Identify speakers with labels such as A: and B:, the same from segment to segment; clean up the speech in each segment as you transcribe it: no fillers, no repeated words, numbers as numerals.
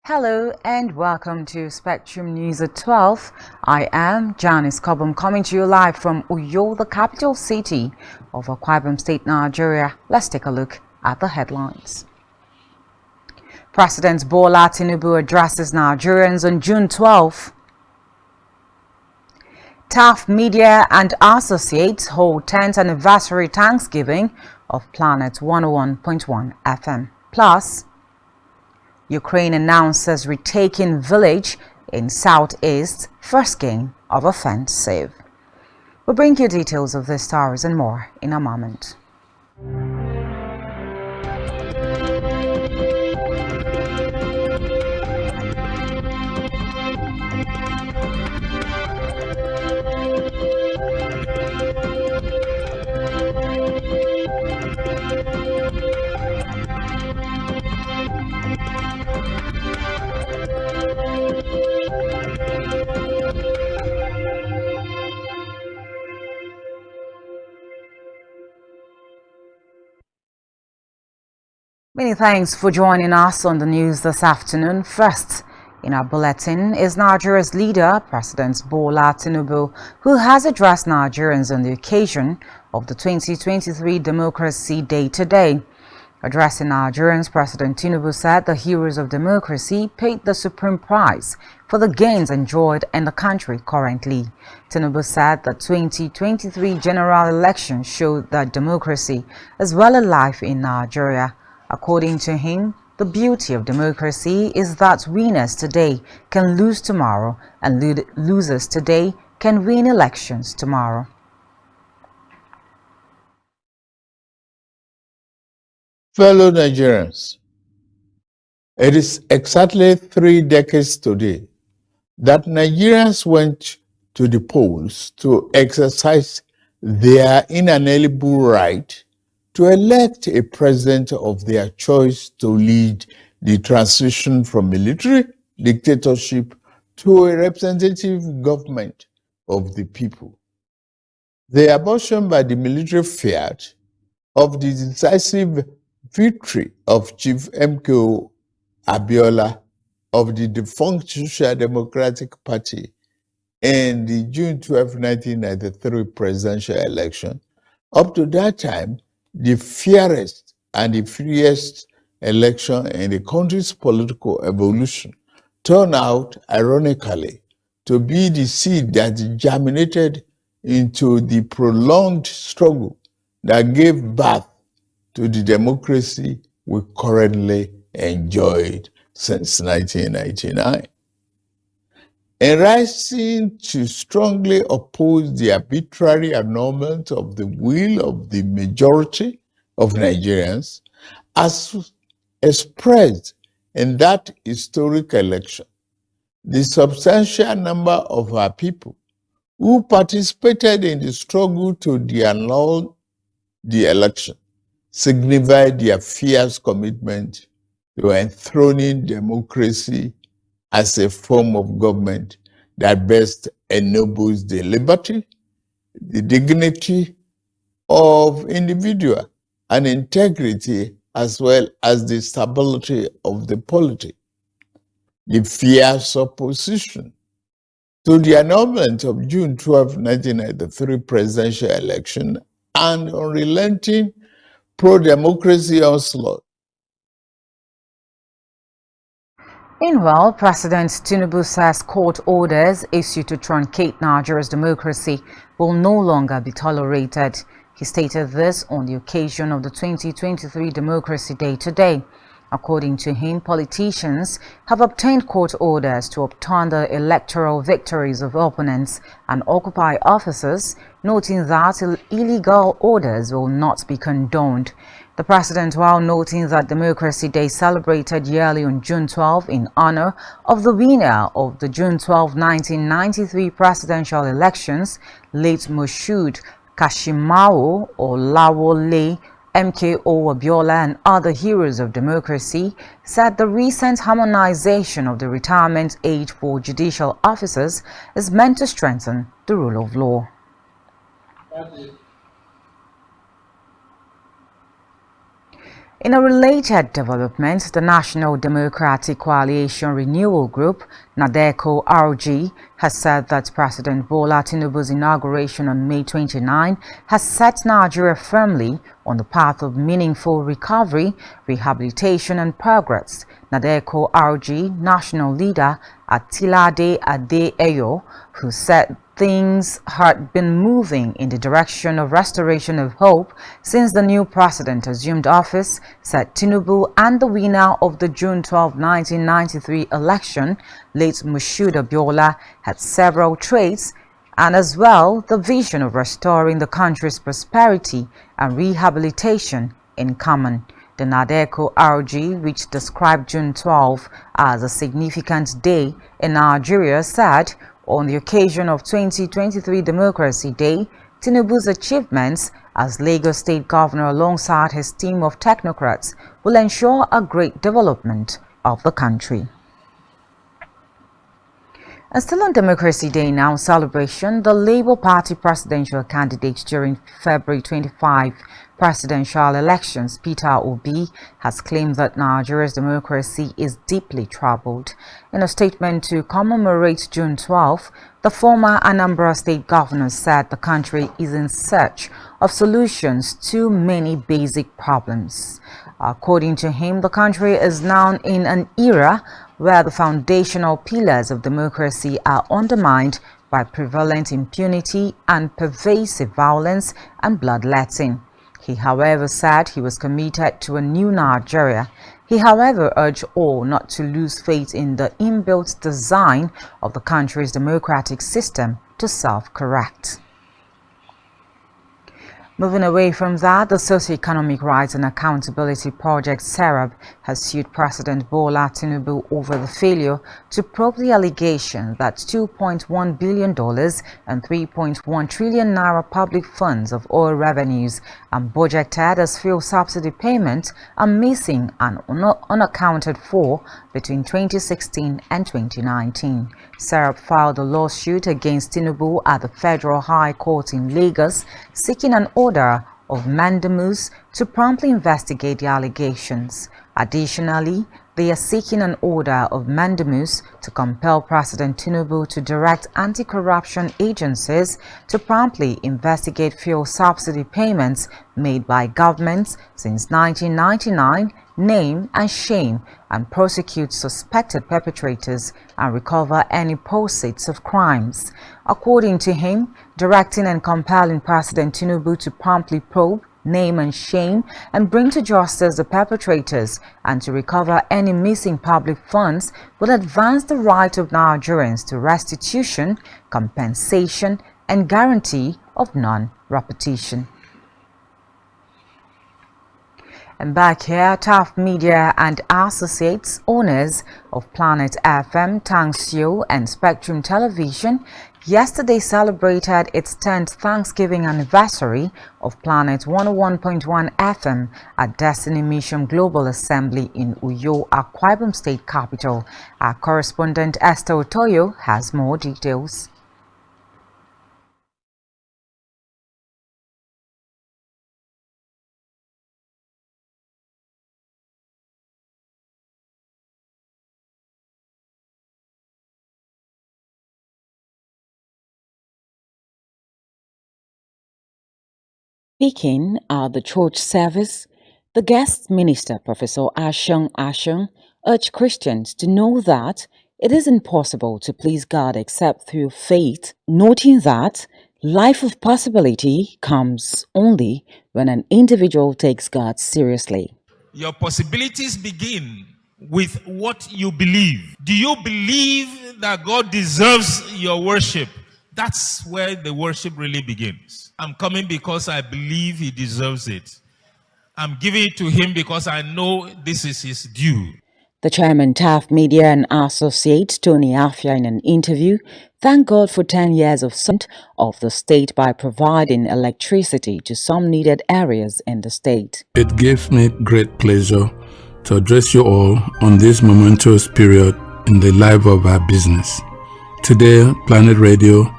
A: Hello and welcome to Spectrum News at 12. I am Janice Cobham coming to you live from Uyo, the capital city of Akwa Ibom State, Nigeria. Let's take a look at the headlines. President Bola Tinubu addresses Nigerians on June 12. TAF Media and Associates hold 10th anniversary Thanksgiving of Planet 101.1 FM. Plus, Ukraine announces retaking village in southeast, first gain of offensive. We'll bring you details of these stories and more in a moment. Many thanks for joining us on the news this afternoon. First in our bulletin is Nigeria's leader, President Bola Tinubu, who has addressed Nigerians on the occasion of the 2023 Democracy Day today. Addressing Nigerians, President Tinubu said the heroes of democracy paid the supreme price for the gains enjoyed in the country currently. Tinubu said the 2023 general election showed that democracy is well alive in Nigeria. According to him, the beauty of democracy is that winners today can lose tomorrow and losers today can win elections tomorrow.
B: Fellow Nigerians, it is exactly 3 decades today that Nigerians went to the polls to exercise their inalienable right to elect a president of their choice to lead the transition from military dictatorship to a representative government of the people. The abortion by the military fiat of the decisive victory of Chief MKO Abiola of the defunct Social Democratic Party in the June 12, 1993 presidential election, up to that time, the fairest and the freest election in the country's political evolution, turned out, ironically, to be the seed that germinated into the prolonged struggle that gave birth to the democracy we currently enjoyed since 1999. In rising to strongly oppose the arbitrary annulment of the will of the majority of Nigerians, as expressed in that historic election, the substantial number of our people who participated in the struggle to annul the election signified their fierce commitment to enthroning democracy as a form of government that best ennobles the liberty, the dignity of individual, and integrity, as well as the stability of the polity. The fierce opposition to the annulment of June 12, 1993 presidential election and unrelenting pro-democracy onslaught.
A: Meanwhile, President Tinubu says court orders issued to truncate Nigeria's democracy will no longer be tolerated. He stated this on the occasion of the 2023 Democracy Day today. According to him, politicians have obtained court orders to upturn the electoral victories of opponents and occupy offices, noting that illegal orders will not be condoned. The president, while noting that Democracy Day celebrated yearly on June 12 in honor of the winner of the June 12, 1993 presidential elections, late Moshood Kashimawo Olawole, MKO Abiola and other heroes of democracy, said the recent harmonization of the retirement age for judicial officers is meant to strengthen the rule of law. In a related development, the National Democratic Coalition Renewal Group, NADECO RG, has said that President Bola Tinubu's inauguration on May 29 has set Nigeria firmly on the path of meaningful recovery, rehabilitation and progress. NADECO RG national leader Atilade Adeeyo, who said things had been moving in the direction of restoration of hope since the new president assumed office, said Tinubu and the winner of the June 12, 1993 election, late Moshood Abiola, had several traits and as well the vision of restoring the country's prosperity and rehabilitation in common. The NADECO RG, which described June 12 as a significant day in Nigeria, said on the occasion of 2023 Democracy Day, Tinubu's achievements as Lagos State Governor alongside his team of technocrats will ensure a great development of the country. And still on Democracy Day now celebration, the Labour Party presidential candidate during February 25 presidential elections, Peter Obi, has claimed that Nigeria's democracy is deeply troubled. In a statement to commemorate June 12, the former Anambra State governor said the country is in search of solutions to many basic problems. According to him, the country is now in an era where the foundational pillars of democracy are undermined by prevalent impunity and pervasive violence and bloodletting. He, however, said he was committed to a new Nigeria. He, however, urged all not to lose faith in the inbuilt design of the country's democratic system to self-correct. Moving away from that, the Socio-Economic Rights and Accountability Project (SERAP) has sued President Bola Tinubu over the failure to probe the allegation that $2.1 billion and 3.1 trillion naira public funds of oil revenues and budgeted as fuel subsidy payments are missing and unaccounted for between 2016 and 2019. SERAP filed a lawsuit against Tinubu at the Federal High Court in Lagos, seeking an order of mandamus to promptly investigate the allegations. Additionally, they are seeking an order of mandamus to compel President Tinubu to direct anti-corruption agencies to promptly investigate fuel subsidy payments made by governments since 1999, name and shame, and prosecute suspected perpetrators and recover any proceeds of crimes. According to him, directing and compelling President Tinubu to promptly probe, name and shame, and bring to justice the perpetrators and to recover any missing public funds will advance the right of Nigerians to restitution, compensation, and guarantee of non-repetition. And back here, Taft Media and Associates, owners of Planet FM, Tangsio, and Spectrum Television, yesterday celebrated its 10th Thanksgiving anniversary of Planet 101.1 FM at Destiny Mission Global Assembly in Uyo, Akwa Ibom State Capital. Our correspondent Esther Otoyo has more details. Speaking at the church service, the guest minister, Professor Ashung, urged Christians to know that it is impossible to please God except through faith, noting that life of possibility comes only when an individual takes God seriously.
C: Your possibilities begin with what you believe. Do you believe that God deserves your worship? That's where the worship really begins. I'm coming because I believe he deserves it. I'm giving it to him because I know this is his due.
A: The chairman, Taft Media and Associates, Tony Afia, in an interview, thanked God for 10 years of support of the state by providing electricity to some needed areas in the state.
D: It gives me great pleasure to address you all on this momentous period in the life of our business. Today, Planet Radio,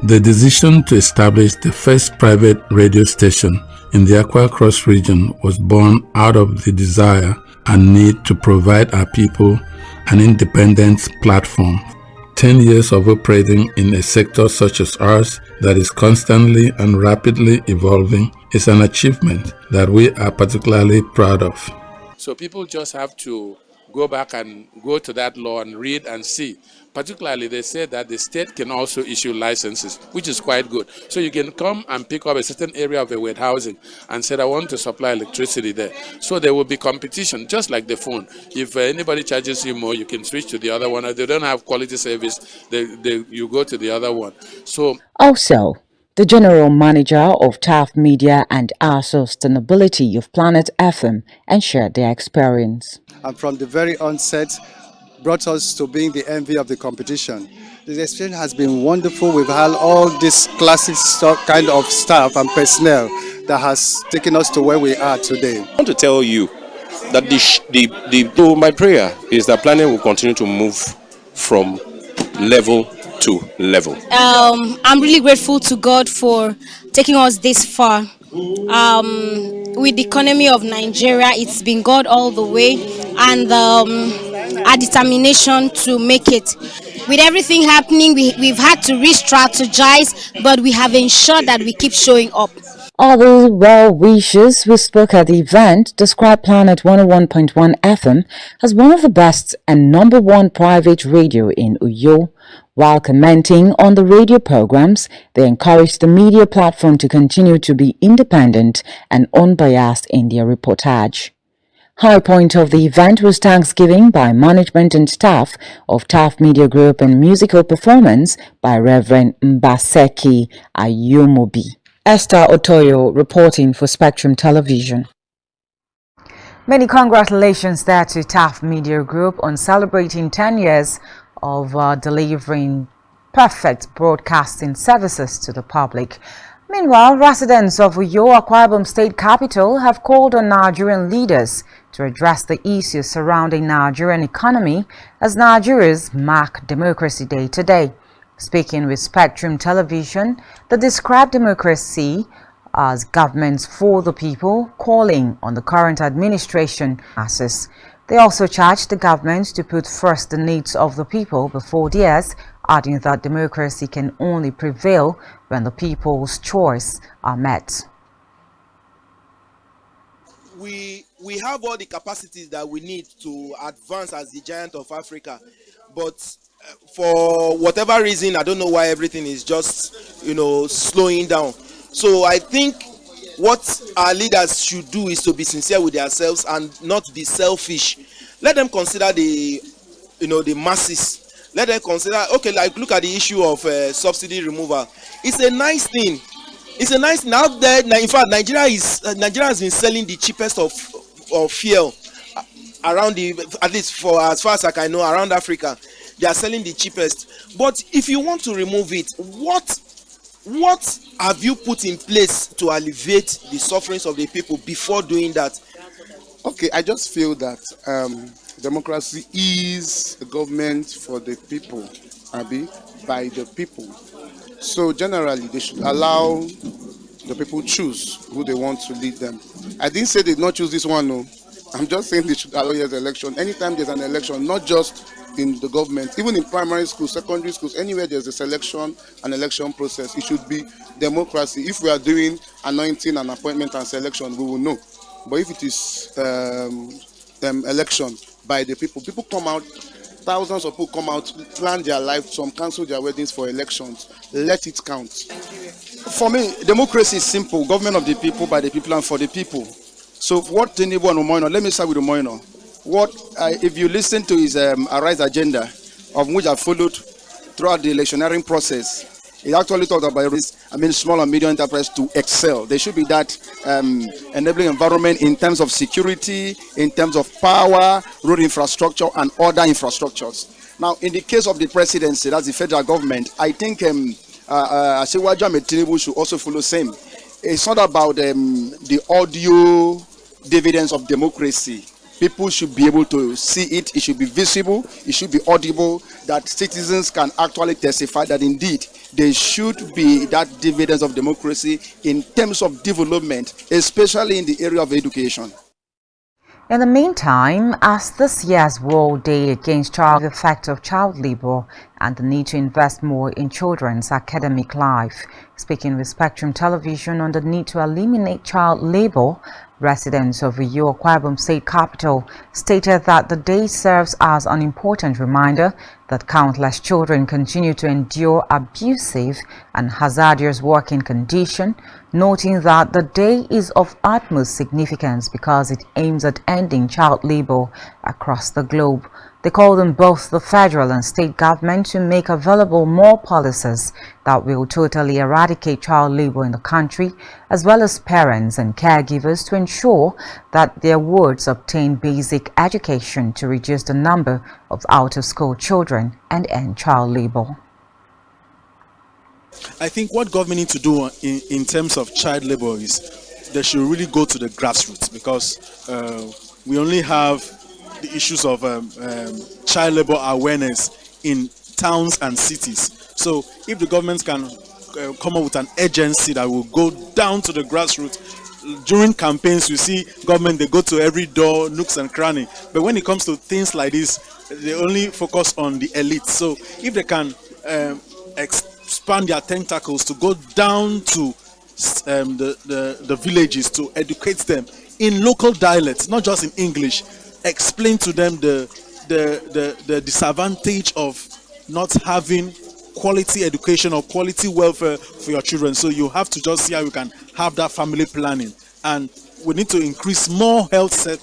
D: the decision to establish the first private radio station in the Aqua Cross region was born out of the desire and need to provide our people an independent platform. 10 years of operating in a sector such as ours that is constantly and rapidly evolving is an achievement that we are particularly proud of.
E: So people just have to go back and go to that law and read and see. Particularly, they say that the state can also issue licenses, which is quite good. So you can come and pick up a certain area of a wet housing and say, I want to supply electricity there. So there will be competition, just like the phone. If anybody charges you more, you can switch to the other one. If they don't have quality service, you go to the other one. So
A: Also, the General Manager of TAF Media and our Sustainability of Planet FM and shared their experience.
F: And from the very onset, brought us to being the envy of the competition. The experience has been wonderful. We've had all this classic kind of staff and personnel that has taken us to where we are today.
G: I want to tell you that my prayer is that Planet will continue to move from level to level.
H: I'm really grateful to God for taking us this far. With the economy of Nigeria, it's been God all the way, and our determination to make it. With everything happening, we've had to re-strategize, but we have ensured that we keep showing up.
A: Other well-wishers who spoke at the event described Planet 101.1 FM as one of the best and #1 private radio in Uyo. While commenting on the radio programs, they encouraged the media platform to continue to be independent and unbiased in their reportage. High point of the event was Thanksgiving by management and staff of TAF Media Group and musical performance by Reverend Mbaseki Ayomobi. Esther Otoyo reporting for Spectrum Television. Many congratulations there to TAF Media Group on celebrating 10 years of delivering perfect broadcasting services to the public. Meanwhile, residents of Uyo, Akwa Ibom State Capital, have called on Nigerian leaders to address the issues surrounding Nigerian economy as Nigerians mark Democracy Day today. Speaking with Spectrum Television, they described democracy as governments for the people, calling on the current administration masses. They also charged the government to put first the needs of the people before theirs, adding that democracy can only prevail when the people's choice are met.
I: We have all the capacities that we need to advance as the giant of Africa, but for whatever reason, I don't know why everything is just, slowing down. So I think what our leaders should do is to be sincere with themselves and not be selfish. Let them consider the masses. Let them consider, like look at the issue of subsidy removal. It's a nice thing. It's a nice thing out there. In fact, Nigeria has been selling the cheapest of fuel around at least for as far as I know, around Africa. They are selling the cheapest. But if you want to remove it, what have you put in place to alleviate the sufferings of the people before doing that?
F: Okay, I just feel that democracy is a government for the people, by the people. So generally, they should allow the people choose who they want to lead them. I didn't say they did not choose this one, no. I'm just saying they should allow the election. Anytime there's an election, not just in the government, even in primary schools, secondary schools, anywhere there's a selection and election process, it should be democracy. If we are doing anointing and appointment and selection, we will know. But if it is election by the people come out, thousands of people come out, plan their life, some cancel their weddings for elections. Let it count.
J: For me, democracy is simple. Government of the people, by the people, and for the people. So what Tinubu and Umoino, let me start with Umoino. If you listen to his Arise agenda, of which I followed throughout the electioneering process, he actually talked about small and medium enterprise to excel. There should be that enabling environment in terms of security, in terms of power, road infrastructure, and other infrastructures. Now, in the case of the presidency, that's the federal government, I think Asiwaju Ahmed Tinubu should also follow same. It's not about the audio dividends of democracy. People should be able to see it. It should be visible. It should be audible, that citizens can actually testify that indeed there should be that dividends of democracy in terms of development, especially in the area of education.
A: In the meantime, as this year's World Day against the effect of child labor and the need to invest more in children's academic life, speaking with Spectrum Television on the need to eliminate child labor, residents of Uyo, Akwa Ibom State Capital stated that the day serves as an important reminder that countless children continue to endure abusive and hazardous working conditions, noting that the day is of utmost significance because it aims at ending child labor across the globe. They called on both the federal and state government to make available more policies that will totally eradicate child labor in the country, as well as parents and caregivers to ensure that their wards obtain basic education to reduce the number of out-of-school children and end child labor.
K: I think what government need to do in terms of child labor is they should really go to the grassroots, because we only have the issues of child labor awareness in towns and cities. So if the government can come up with an agency that will go down to the grassroots. During campaigns, you see government, they go to every door, nooks and cranny. But when it comes to things like this, they only focus on the elite. So if they can expand their tentacles to go down to the villages to educate them in local dialects, not just in English, explain to them the disadvantage of not having quality education or quality welfare for your children. So you have to just see how you can have that family planning, and we need to increase more health set.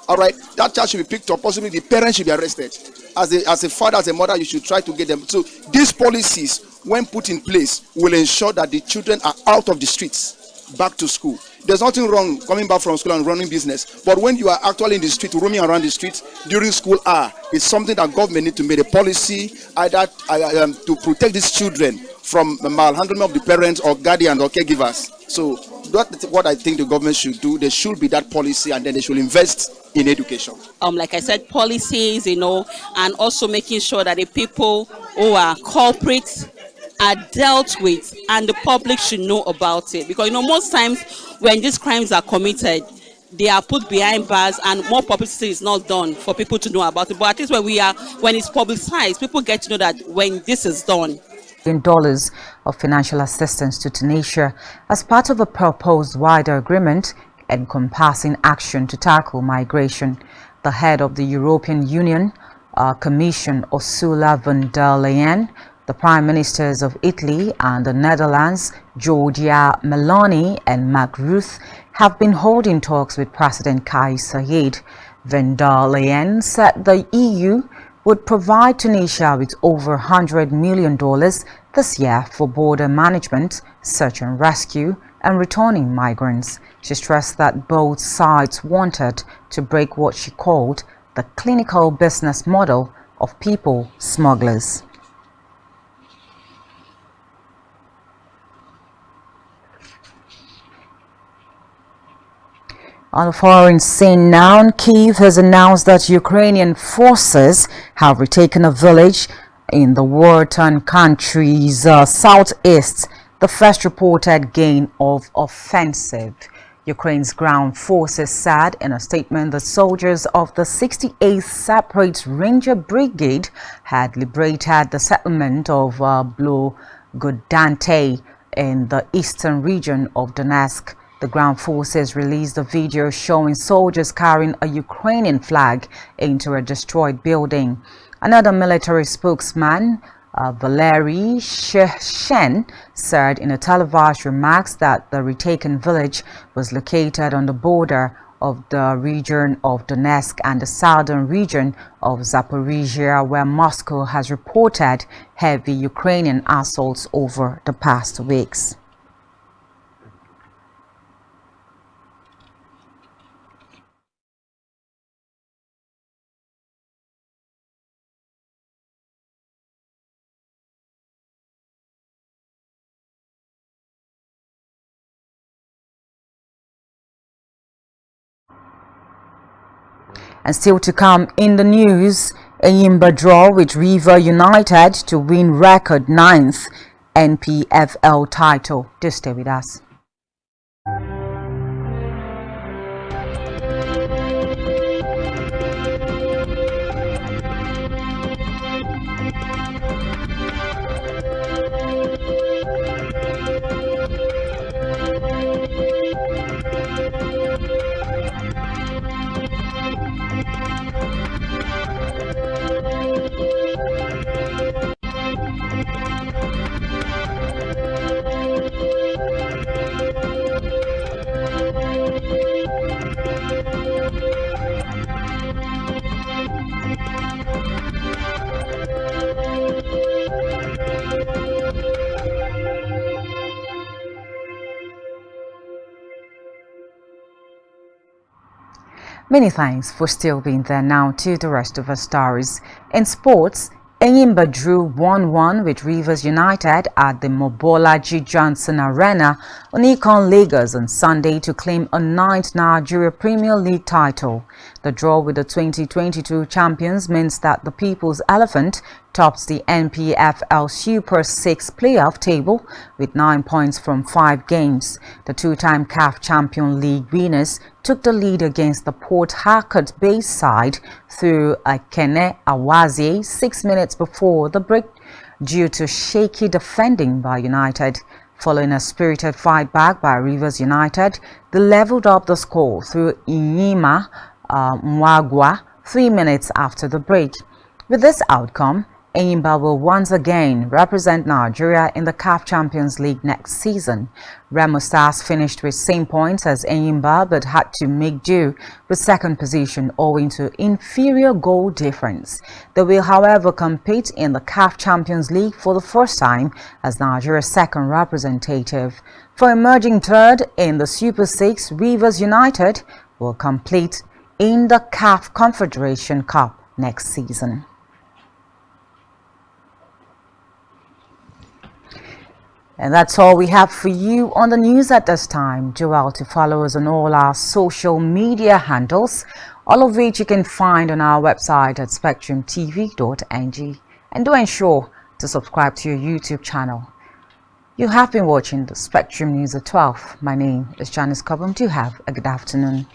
J: All right, that child should be picked up. Possibly the parents should be arrested. As a father, as a mother, you should try to get them. So these policies, when put in place, will ensure that the children are out of the streets, back to school. There's nothing wrong coming back from school and running business, but when you are actually in the street, roaming around the street during school hour, it's something that government need to make a policy either to protect these children from malhandling of the parents or guardians or caregivers. So that's what I think the government should do. There should be that policy, and then they should invest in education.
L: Like I said, policies, and also making sure that the people who are culprits are dealt with, and the public should know about it, because most times when these crimes are committed, they are put behind bars and more publicity is not done for people to know about it. But at least when it's publicized, people get to know that when this is done.
A: $1 of financial assistance to Tunisia as part of a proposed wider agreement encompassing action to tackle migration. The head of the European Union Commission, Ursula von der Leyen, the Prime Ministers of Italy and the Netherlands, Giorgia Meloni and Mark Rutte, have been holding talks with President Kais Saied. Von der Leyen said the EU would provide Tunisia with over $100 million this year for border management, search and rescue, and returning migrants. She stressed that both sides wanted to break what she called the clinical business model of people smugglers. On the foreign scene now, Kyiv has announced that Ukrainian forces have retaken a village in the war-torn country's southeast, the first reported gain of offensive. Ukraine's ground forces said in a statement that soldiers of the 68th Separate Ranger Brigade had liberated the settlement of Blogodante in the eastern region of Donetsk. The ground forces released a video showing soldiers carrying a Ukrainian flag into a destroyed building. Another military spokesman, Valery Sheshen, said in a televised remarks that the retaken village was located on the border of the region of Donetsk and the southern region of Zaporizhia, where Moscow has reported heavy Ukrainian assaults over the past weeks. And still to come in the news, Enyimba draw with River United to win record 9th NPFL title. Do stay with us. Many thanks for still being there. Now to the rest of our stories. In sports, Enyimba drew 1-1 with Rivers United at the Mobolaji Johnson Arena on Econ Lagos on Sunday to claim a 9th Nigeria Premier League title. The draw with the 2022 champions means that the People's Elephant tops the NPFL Super 6 playoff table with 9 points from 5 games. The two-time CAF Champion League winners took the lead against the Port Harcourt-based side through Akene Awazie 6 minutes before the break due to shaky defending by United. Following a spirited fight back by Rivers United, they leveled up the score through Inyima Mwagwa 3 minutes after the break. With this outcome, Enyimba will once again represent Nigeria in the CAF Champions League next season. Remo Stars finished with same points as Enyimba but had to make do with second position owing to inferior goal difference. They will, however, compete in the CAF Champions League for the first time as Nigeria's second representative. For emerging third in the Super 6, Rivers United will compete in the CAF Confederation Cup next season. And that's all we have for you on the news at this time. Do well to follow us on all our social media handles, all of which you can find on our website at spectrumtv.ng. And do ensure to subscribe to your YouTube channel. You have been watching the Spectrum News at 12. My name is Janice Cobham. Do have a good afternoon.